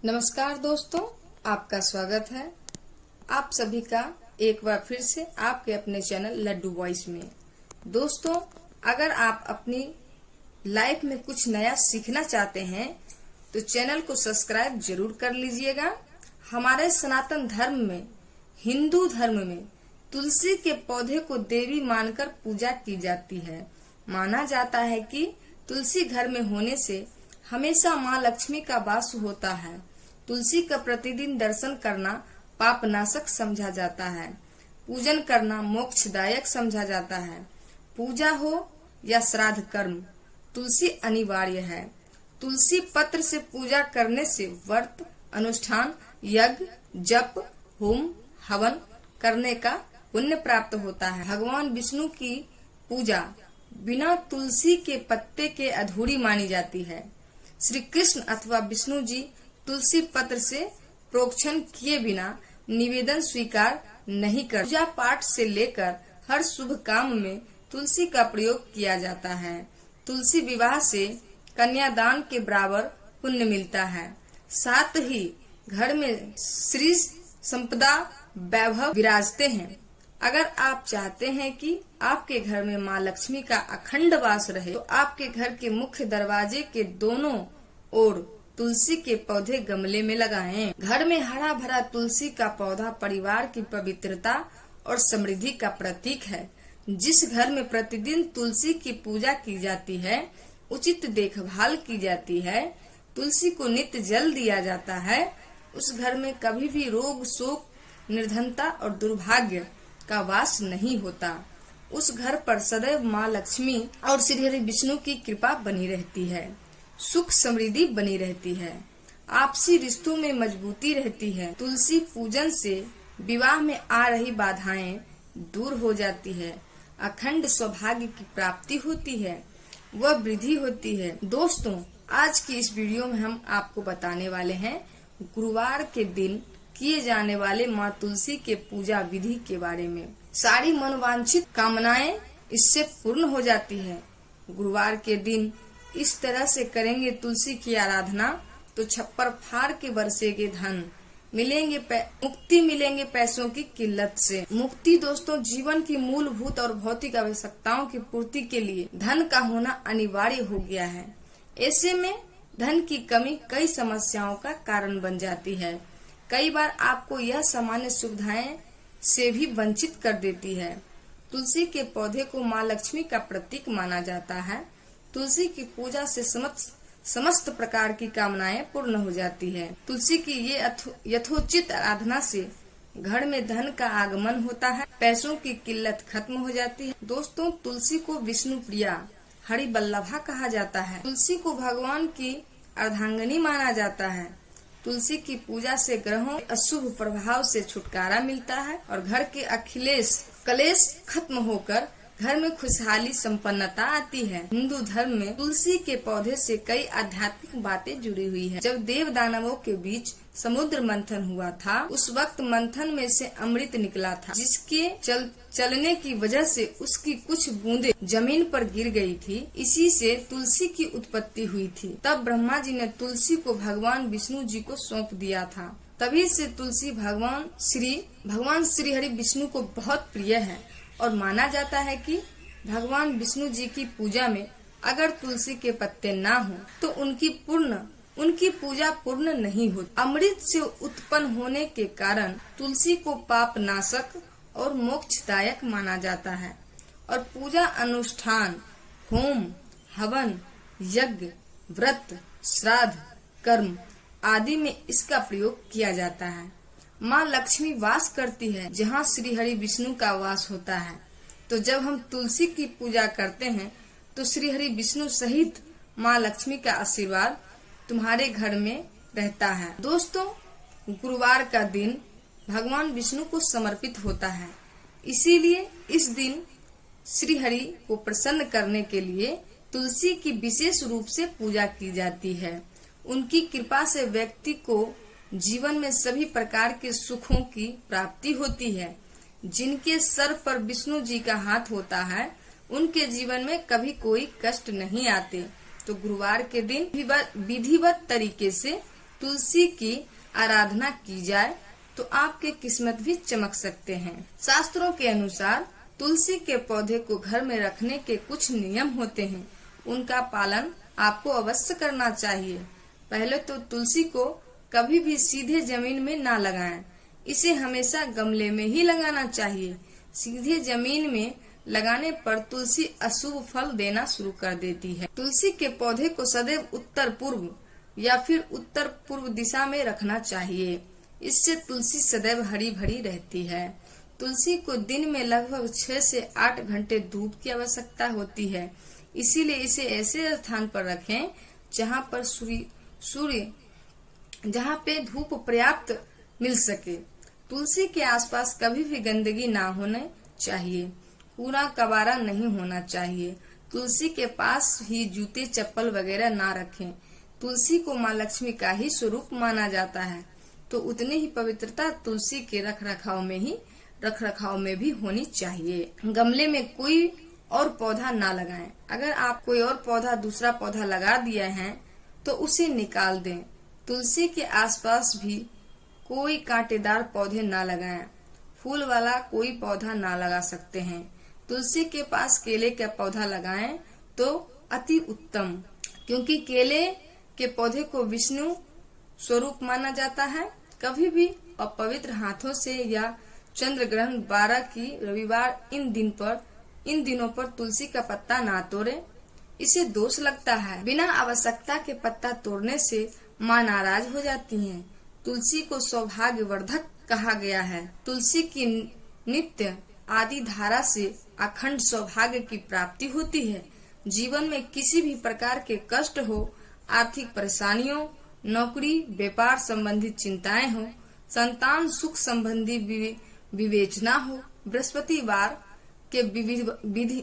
नमस्कार दोस्तों, आपका स्वागत है आप सभी का एक बार फिर से आपके अपने चैनल लड्डू वॉइस में। दोस्तों, अगर आप अपनी लाइफ में कुछ नया सीखना चाहते हैं तो चैनल को सब्सक्राइब जरूर कर लीजिएगा। हमारे सनातन धर्म में, हिंदू धर्म में तुलसी के पौधे को देवी मानकर पूजा की जाती है। माना जाता है कि तुलसी घर में होने से हमेशा माँ लक्ष्मी का वास होता है। तुलसी का प्रतिदिन दर्शन करना पाप नाशक समझा जाता है। पूजन करना मोक्षदायक समझा जाता है। पूजा हो या श्राद्ध कर्म, तुलसी अनिवार्य है। तुलसी पत्र से पूजा करने से व्रत, अनुष्ठान, यज्ञ, जप, होम, हवन करने का पुण्य प्राप्त होता है। भगवान विष्णु की पूजा बिना तुलसी के पत्ते के अधूरी मानी जाती है। श्री कृष्ण अथवा विष्णु जी तुलसी पत्र से प्रोक्षण किए बिना निवेदन स्वीकार नहीं करते। पूजा पाठ से लेकर हर शुभ काम में तुलसी का प्रयोग किया जाता है। तुलसी विवाह से कन्यादान के बराबर पुण्य मिलता है। साथ ही घर में श्री संपदा वैभव विराजते हैं। अगर आप चाहते हैं कि आपके घर में माँ लक्ष्मी का अखंड वास रहे तो आपके घर के मुख्य दरवाजे के दोनों ओर तुलसी के पौधे गमले में लगाएं। घर में हरा भरा तुलसी का पौधा परिवार की पवित्रता और समृद्धि का प्रतीक है। जिस घर में प्रतिदिन तुलसी की पूजा की जाती है, उचित देखभाल की जाती है, तुलसी को नित्य जल दिया जाता है, उस घर में कभी भी रोग, शोक, निर्धनता और दुर्भाग्य का वास नहीं होता। उस घर पर सदैव माँ लक्ष्मी और श्री हरि विष्णु की कृपा बनी रहती है। सुख समृद्धि बनी रहती है। आपसी रिश्तों में मजबूती रहती है। तुलसी पूजन से विवाह में आ रही बाधाएं दूर हो जाती है। अखंड सौभाग्य की प्राप्ति होती है, वह वृद्धि होती है। दोस्तों, आज की इस वीडियो में हम आपको बताने वाले हैं गुरुवार के दिन किए जाने वाले माँ तुलसी के पूजा विधि के बारे में। सारी मनवांछित कामनाएं इससे पूर्ण हो जाती है। गुरुवार के दिन इस तरह से करेंगे तुलसी की आराधना तो छप्पर फाड़ के बरसेगे धन, मुक्ति मिलेंगे पैसों की किल्लत से। मुक्ति दोस्तों, जीवन की मूलभूत और भौतिक आवश्यकताओं की पूर्ति के लिए धन का होना अनिवार्य हो गया है। ऐसे में धन की कमी कई समस्याओं का कारण बन जाती है। कई बार आपको यह सामान्य सुविधाएं से भी वंचित कर देती है। तुलसी के पौधे को माँ लक्ष्मी का प्रतीक माना जाता है। तुलसी की पूजा से समस्त प्रकार की कामनाएं पूर्ण हो जाती है। तुलसी की ये यथोचित आराधना से घर में धन का आगमन होता है, पैसों की किल्लत खत्म हो जाती है। दोस्तों, तुलसी को विष्णु प्रिया, हरि बल्लभा कहा जाता है। तुलसी को भगवान की अर्धांगिनी माना जाता है। तुलसी की पूजा से ग्रहों के अशुभ प्रभाव से छुटकारा मिलता है और घर के कलेश खत्म होकर घर में खुशहाली संपन्नता आती है। हिंदू धर्म में तुलसी के पौधे से कई आध्यात्मिक बातें जुड़ी हुई है। जब देव दानवों के बीच समुद्र मंथन हुआ था, उस वक्त मंथन में से अमृत निकला था, जिसके चलने की वजह से उसकी कुछ बूंदें जमीन पर गिर गई थी। इसी से तुलसी की उत्पत्ति हुई थी। तब ब्रह्मा जी ने तुलसी को भगवान विष्णु जी को सौंप दिया था। तभी से तुलसी भगवान श्री हरि विष्णु को बहुत प्रिय है और माना जाता है कि भगवान विष्णु जी की पूजा में अगर तुलसी के पत्ते ना हो तो उनकी पूजा पूर्ण नहीं होती। अमृत से उत्पन्न होने के कारण तुलसी को पाप नाशक और मोक्षदायक माना जाता है और पूजा अनुष्ठान, होम, हवन, यज्ञ, व्रत, श्राद्ध, कर्म आदि में इसका प्रयोग किया जाता है। माँ लक्ष्मी वास करती है जहाँ श्री हरि विष्णु का वास होता है। तो जब हम तुलसी की पूजा करते हैं तो श्री हरि विष्णु सहित माँ लक्ष्मी का आशीर्वाद तुम्हारे घर में रहता है। दोस्तों, गुरुवार का दिन भगवान विष्णु को समर्पित होता है, इसीलिए इस दिन श्री हरि को प्रसन्न करने के लिए तुलसी की विशेष रूप से पूजा की जाती है। उनकी कृपा से व्यक्ति को जीवन में सभी प्रकार के सुखों की प्राप्ति होती है। जिनके सर पर विष्णु जी का हाथ होता है, उनके जीवन में कभी कोई कष्ट नहीं आते। तो गुरुवार के दिन विधिवत तरीके से तुलसी की आराधना की जाए तो आपके किस्मत भी चमक सकते हैं। शास्त्रों के अनुसार तुलसी के पौधे को घर में रखने के कुछ नियम होते हैं, उनका पालन आपको अवश्य करना चाहिए। पहले तो तुलसी को कभी भी सीधे जमीन में ना लगाएं, इसे हमेशा गमले में ही लगाना चाहिए। सीधे जमीन में लगाने पर तुलसी अशुभ फल देना शुरू कर देती है। तुलसी के पौधे को सदैव उत्तर पूर्व या फिर उत्तर पूर्व दिशा में रखना चाहिए, इससे तुलसी सदैव हरी भरी रहती है। तुलसी को दिन में लगभग 6 से 8 घंटे धूप की आवश्यकता होती है, इसीलिए इसे ऐसे स्थान पर रखें जहाँ पे धूप पर्याप्त मिल सके। तुलसी के आसपास कभी भी गंदगी ना होने चाहिए, कूड़ा कबाड़ा नहीं होना चाहिए। तुलसी के पास ही जूते चप्पल वगैरह ना रखें। तुलसी को माँ लक्ष्मी का ही स्वरूप माना जाता है, तो उतनी ही पवित्रता तुलसी के रखरखाव में भी होनी चाहिए। गमले में कोई और पौधा ना लगाएं। अगर आप कोई और दूसरा पौधा लगा दिया है तो उसे निकाल दें। तुलसी के आसपास भी कोई कांटेदार पौधे ना लगाएं। फूल वाला कोई पौधा ना लगा सकते हैं। तुलसी के पास केले का पौधा लगाएं तो अति उत्तम, क्योंकि केले के पौधे को विष्णु स्वरूप माना जाता है। कभी भी अपवित्र हाथों से या चंद्र ग्रहण 12 की रविवार इन दिनों पर तुलसी का पत्ता ना तोड़े, इसे दोष लगता है। बिना आवश्यकता के पत्ता तोड़ने से माँ नाराज हो जाती हैं। तुलसी को सौभाग्यवर्धक कहा गया है। तुलसी की नित्य आदि धारा से अखंड सौभाग्य की प्राप्ति होती है। जीवन में किसी भी प्रकार के कष्ट हो, आर्थिक परेशानियों, नौकरी व्यापार संबंधी चिंताएं हो, संतान सुख संबंधी विवेचना हो,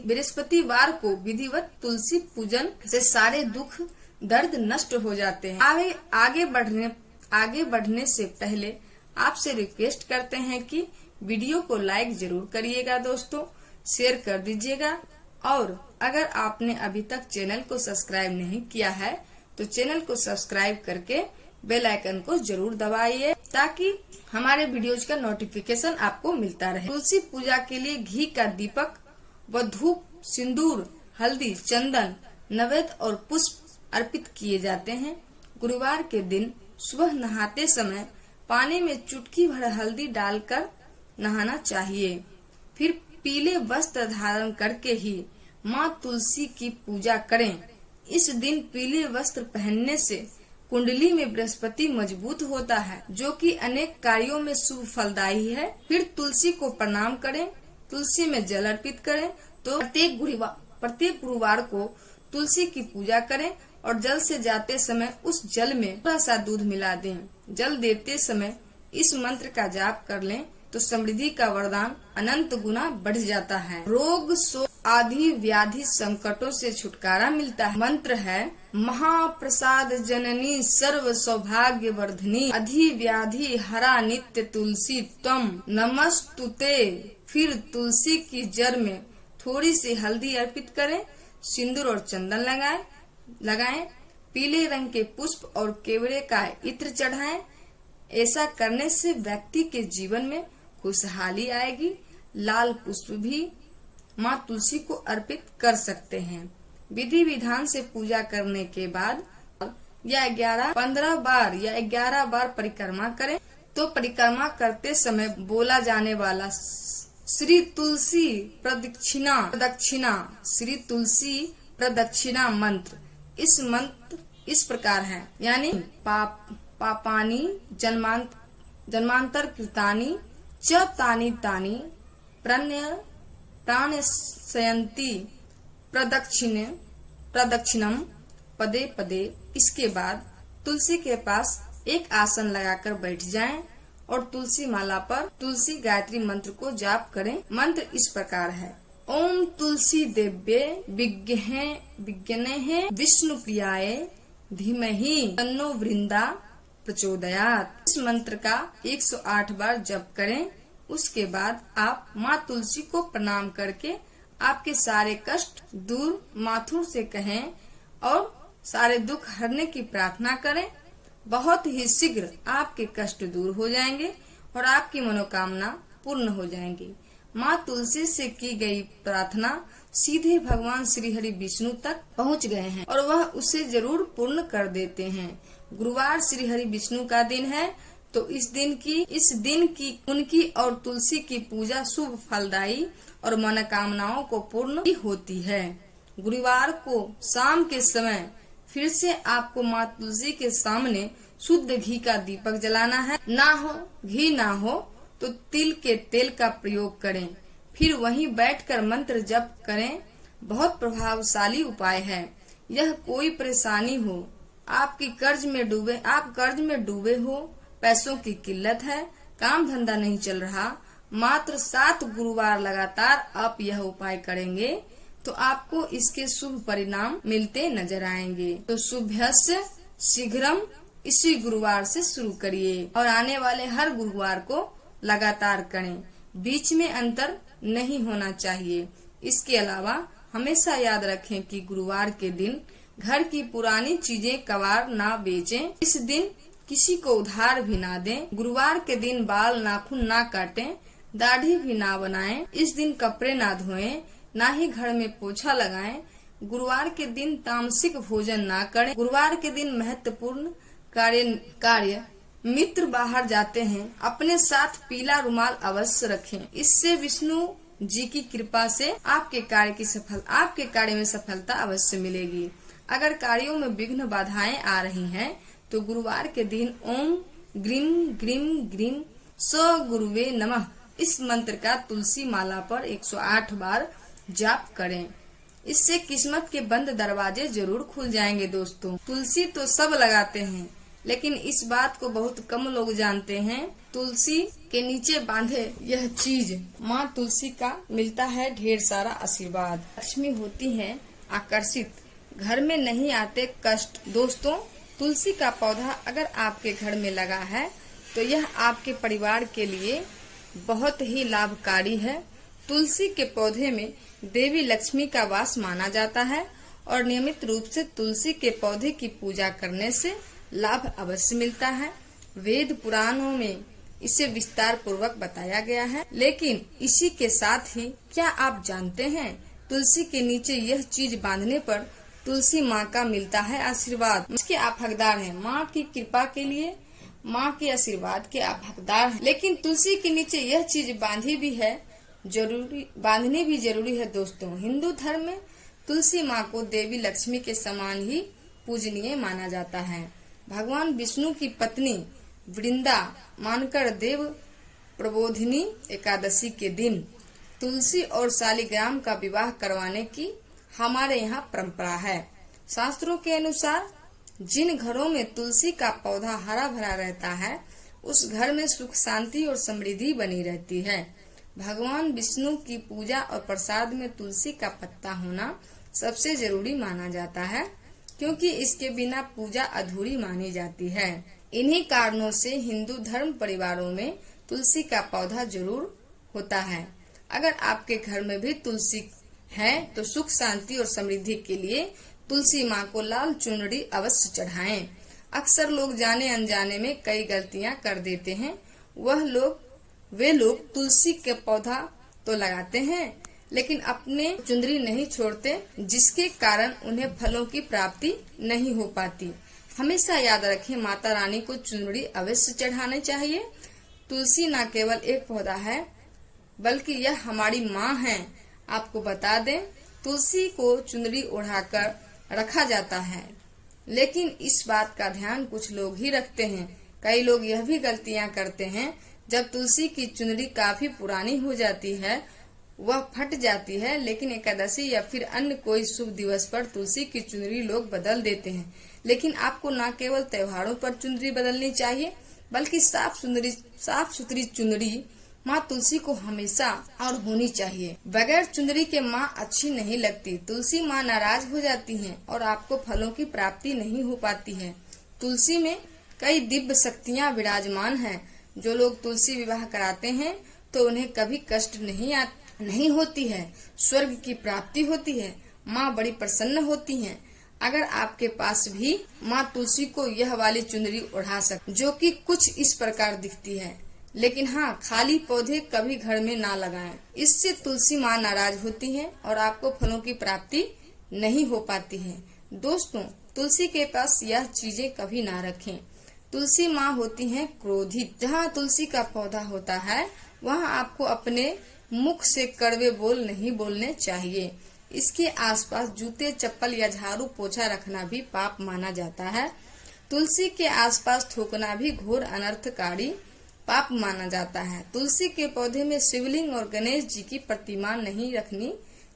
बृहस्पतिवार को विधिवत तुलसी पूजन से सारे दुख दर्द नष्ट हो जाते हैं। आगे बढ़ने से पहले आपसे रिक्वेस्ट करते हैं कि वीडियो को लाइक जरूर करिएगा दोस्तों, शेयर कर दीजिएगा, और अगर आपने अभी तक चैनल को सब्सक्राइब नहीं किया है तो चैनल को सब्सक्राइब करके बेल आइकन को जरूर दबाइए, ताकि हमारे वीडियोज का नोटिफिकेशन आपको मिलता रहे। तुलसी पूजा के लिए घी का दीपक व धूप, सिंदूर, हल्दी, चंदन, नैवेद्य और पुष्प अर्पित किए जाते हैं। गुरुवार के दिन सुबह नहाते समय पानी में चुटकी भर हल्दी डालकर नहाना चाहिए। फिर पीले वस्त्र धारण करके ही माँ तुलसी की पूजा करें। इस दिन पीले वस्त्र पहनने से कुंडली में बृहस्पति मजबूत होता है, जो कि अनेक कार्यों में शुभ फलदायी है। फिर तुलसी को प्रणाम करें, तुलसी में जल अर्पित करें। तो प्रत्येक गुरुवार को तुलसी की पूजा करें और जल से जाते समय उस जल में थोड़ा सा दूध मिला दें। जल देते समय इस मंत्र का जाप कर लें तो समृद्धि का वरदान अनंत गुना बढ़ जाता है। रोग शोक आदि व्याधि संकटों से छुटकारा मिलता है। मंत्र है महाप्रसाद जननी सर्व सौभाग्य वर्धनी अधि व्याधि हरा नित्य तुलसी त्वम नमस्तुते। फिर तुलसी की जड़ में थोड़ी सी हल्दी अर्पित करें, सिंदूर और चंदन लगाएं, पीले रंग के पुष्प और केवड़े का इत्र चढ़ाएं। ऐसा करने से व्यक्ति के जीवन में खुशहाली आएगी। लाल पुष्प भी माँ तुलसी को अर्पित कर सकते हैं। विधि विधान से पूजा करने के बाद या 11 बार परिक्रमा करें। तो परिक्रमा करते समय बोला जाने वाला श्री तुलसी प्रदक्षिणा मंत्र इस प्रकार है, यानी पापानी जन्मांतर कृतानि च तानि तानि प्राणयन्ति प्रदक्षिणम पदे पदे। इसके बाद तुलसी के पास एक आसन लगाकर बैठ जाएं और तुलसी माला पर तुलसी गायत्री मंत्र को जाप करें। मंत्र इस प्रकार है, ओम तुलसी देव्ये विज्ञने विष्णु प्रियाय धीमहि तन्नो वृंदा प्रचोदयात्। इस मंत्र का 108 बार जप करें। उसके बाद आप माँ तुलसी को प्रणाम करके आपके सारे कष्ट दूर माथुर से कहें और सारे दुख हरने की प्रार्थना करें। बहुत ही शीघ्र आपके कष्ट दूर हो जाएंगे और आपकी मनोकामना पूर्ण हो जाएंगी। माँ तुलसी से की गई प्रार्थना सीधे भगवान श्री हरि विष्णु तक पहुँच गए हैं और वह उसे जरूर पूर्ण कर देते हैं। गुरुवार श्री हरि विष्णु का दिन है, तो इस दिन की उनकी और तुलसी की पूजा शुभ फलदायी और मनोकामनाओं को पूर्ण होती है। गुरुवार को शाम के समय फिर से आपको माँ तुलसी के सामने शुद्ध घी का दीपक जलाना है। घी ना हो तो तिल के तेल का प्रयोग करें, फिर वहीं बैठकर मंत्र जप करें। बहुत प्रभावशाली उपाय है। यह कोई परेशानी हो, आप कर्ज में डूबे हो, पैसों की किल्लत है, काम धंधा नहीं चल रहा, मात्र 7 गुरुवार लगातार आप यह उपाय करेंगे तो आपको इसके शुभ परिणाम मिलते नजर आएंगे। तो शुभस्य शीघ्रम इसी गुरुवार से शुरू करिए और आने वाले हर गुरुवार को लगातार करें। बीच में अंतर नहीं होना चाहिए। इसके अलावा हमेशा याद रखें कि गुरुवार के दिन घर की पुरानी चीजें कबाड़ ना बेचें। इस दिन किसी को उधार भी ना दें। गुरुवार के दिन बाल नाखून ना काटें, दाढ़ी भी ना बनाएं। इस दिन कपड़े ना धोएं, ना ही घर में पोछा लगाएं। गुरुवार के दिन तामसिक भोजन ना करें। गुरुवार के दिन महत्वपूर्ण कार्य मित्र बाहर जाते हैं, अपने साथ पीला रुमाल अवश्य रखें। इससे विष्णु जी की कृपा से आपके कार्य में सफलता अवश्य मिलेगी। अगर कार्यों में विघ्न बाधाएं आ रही हैं, तो गुरुवार के दिन ओम ग्रीम ग्रीम ग्रीम स गुरुवे नमः इस मंत्र का तुलसी माला पर 108 बार जाप करें। इससे किस्मत के बंद दरवाजे जरूर खुल जाएंगे। दोस्तों, तुलसी तो सब लगाते हैं, लेकिन इस बात को बहुत कम लोग जानते हैं। तुलसी के नीचे बांधे यह चीज माँ तुलसी का मिलता है ढेर सारा आशीर्वाद। लक्ष्मी होती है आकर्षित, घर में नहीं आते कष्ट। दोस्तों, तुलसी का पौधा अगर आपके घर में लगा है तो यह आपके परिवार के लिए बहुत ही लाभकारी है। तुलसी के पौधे में देवी लक्ष्मी का वास माना जाता है और नियमित रूप से तुलसी के पौधे की पूजा करने से लाभ अवश्य मिलता है। वेद पुराणों में इसे विस्तार पूर्वक बताया गया है। लेकिन इसी के साथ ही क्या आप जानते हैं, तुलसी के नीचे यह चीज बांधने पर तुलसी माँ का मिलता है आशीर्वाद। इसके आप हकदार हैं। माँ की कृपा के लिए, माँ के आशीर्वाद के आप हकदार हैं। लेकिन तुलसी के नीचे यह चीज बांधनी भी जरूरी है। दोस्तों, हिंदू धर्म में तुलसी माँ को देवी लक्ष्मी के समान ही पूजनीय माना जाता है। भगवान विष्णु की पत्नी वृंदा मानकर देव प्रबोधिनी एकादशी के दिन तुलसी और शालिग्राम का विवाह करवाने की हमारे यहाँ परंपरा है। शास्त्रों के अनुसार जिन घरों में तुलसी का पौधा हरा भरा रहता है, उस घर में सुख शांति और समृद्धि बनी रहती है। भगवान विष्णु की पूजा और प्रसाद में तुलसी का पत्ता होना सबसे जरूरी माना जाता है, क्योंकि इसके बिना पूजा अधूरी मानी जाती है। इन्हीं कारणों से हिंदू धर्म परिवारों में तुलसी का पौधा जरूर होता है। अगर आपके घर में भी तुलसी है तो सुख शांति और समृद्धि के लिए तुलसी माँ को लाल चुनरी अवश्य चढ़ाएं। अक्सर लोग जाने अनजाने में कई गलतियाँ कर देते हैं। वे लोग तुलसी के पौधा तो लगाते हैं, लेकिन अपने चुनरी नहीं छोड़ते, जिसके कारण उन्हें फलों की प्राप्ति नहीं हो पाती। हमेशा याद रखें, माता रानी को चुनरी अवश्य चढ़ानी चाहिए। तुलसी न केवल एक पौधा है, बल्कि यह हमारी माँ है। आपको बता दें, तुलसी को चुनरी ओढ़ाकर रखा जाता है, लेकिन इस बात का ध्यान कुछ लोग ही रखते हैं। कई लोग यह भी गलतियाँ करते हैं, जब तुलसी की चुनरी काफी पुरानी हो जाती है, वह फट जाती है, लेकिन एकादशी या फिर अन्य कोई शुभ दिवस पर तुलसी की चुनरी लोग बदल देते हैं। लेकिन आपको न केवल त्योहारों पर चुनरी बदलनी चाहिए, बल्कि साफ सुथरी चुनरी माँ तुलसी को हमेशा और होनी चाहिए। बगैर चुनरी के माँ अच्छी नहीं लगती। तुलसी माँ नाराज हो जाती हैं और आपको फलों की प्राप्ति नहीं हो पाती है। तुलसी में कई दिव्य शक्तियाँ विराजमान हैं। जो लोग तुलसी विवाह कराते हैं तो उन्हें कभी कष्ट नहीं होती है, स्वर्ग की प्राप्ति होती है। माँ बड़ी प्रसन्न होती हैं। अगर आपके पास भी माँ तुलसी को यह वाली चुनरी ओढ़ा सकते, जो कि कुछ इस प्रकार दिखती है। लेकिन हाँ, खाली पौधे कभी घर में ना लगाएं। इससे तुलसी माँ नाराज होती है और आपको फलों की प्राप्ति नहीं हो पाती है। दोस्तों, तुलसी के पास यह चीजें कभी ना रखें। तुलसी माँ होती हैं क्रोधित। जहाँ तुलसी का पौधा होता है वहाँ आपको अपने मुख से कड़वे बोल नहीं बोलने चाहिए। इसके आसपास जूते, चप्पल या झाड़ू पोछा रखना भी पाप माना जाता है। तुलसी के आसपास थूकना भी घोर अनर्थकारी पाप माना जाता है। तुलसी के पौधे में शिवलिंग और गणेश जी की प्रतिमा नहीं रखनी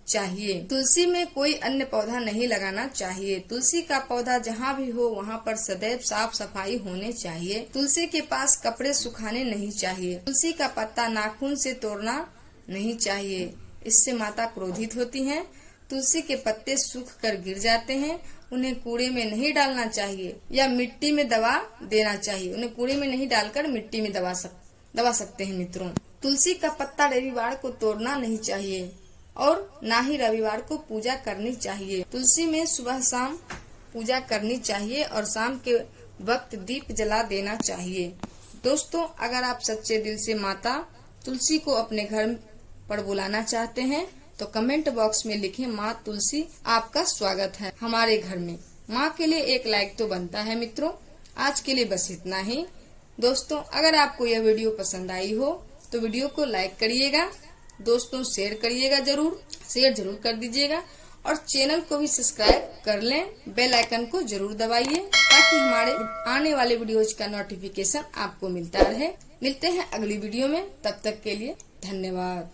चाहिए। तुलसी में कोई अन्य पौधा नहीं लगाना चाहिए। तुलसी का पौधा जहाँ भी हो वहाँ पर सदैव साफ सफाई होने चाहिए। तुलसी के पास कपड़े सुखाने नहीं चाहिए। तुलसी का पत्ता नाखून से तोड़ना नहीं चाहिए, इससे माता क्रोधित होती हैं। तुलसी के पत्ते सूख कर गिर जाते हैं, उन्हें कूड़े में नहीं डालना चाहिए या मिट्टी में दबा देना चाहिए। उन्हें कूड़े में नहीं डालकर मिट्टी में दबा सकते हैं। मित्रों, तुलसी का पत्ता रविवार को तोड़ना नहीं चाहिए और न ही रविवार को पूजा करनी चाहिए। तुलसी में सुबह शाम पूजा करनी चाहिए और शाम के वक्त दीप जला देना चाहिए। दोस्तों, अगर आप सच्चे दिल से माता तुलसी को अपने घर पर बुलाना चाहते हैं तो कमेंट बॉक्स में लिखें, माँ तुलसी आपका स्वागत है हमारे घर में। माँ के लिए एक लाइक तो बनता है। मित्रों, आज के लिए बस इतना ही। दोस्तों, अगर आपको यह वीडियो पसंद आई हो तो वीडियो को लाइक करिएगा, दोस्तों शेयर करिएगा, शेयर जरूर कर दीजिएगा और चैनल को भी सब्सक्राइब कर लें। बेल आइकन को जरूर दबाइए ताकि हमारे आने वाले वीडियोज का नोटिफिकेशन आपको मिलता रहे। मिलते हैं अगली वीडियो में, तब तक के लिए धन्यवाद।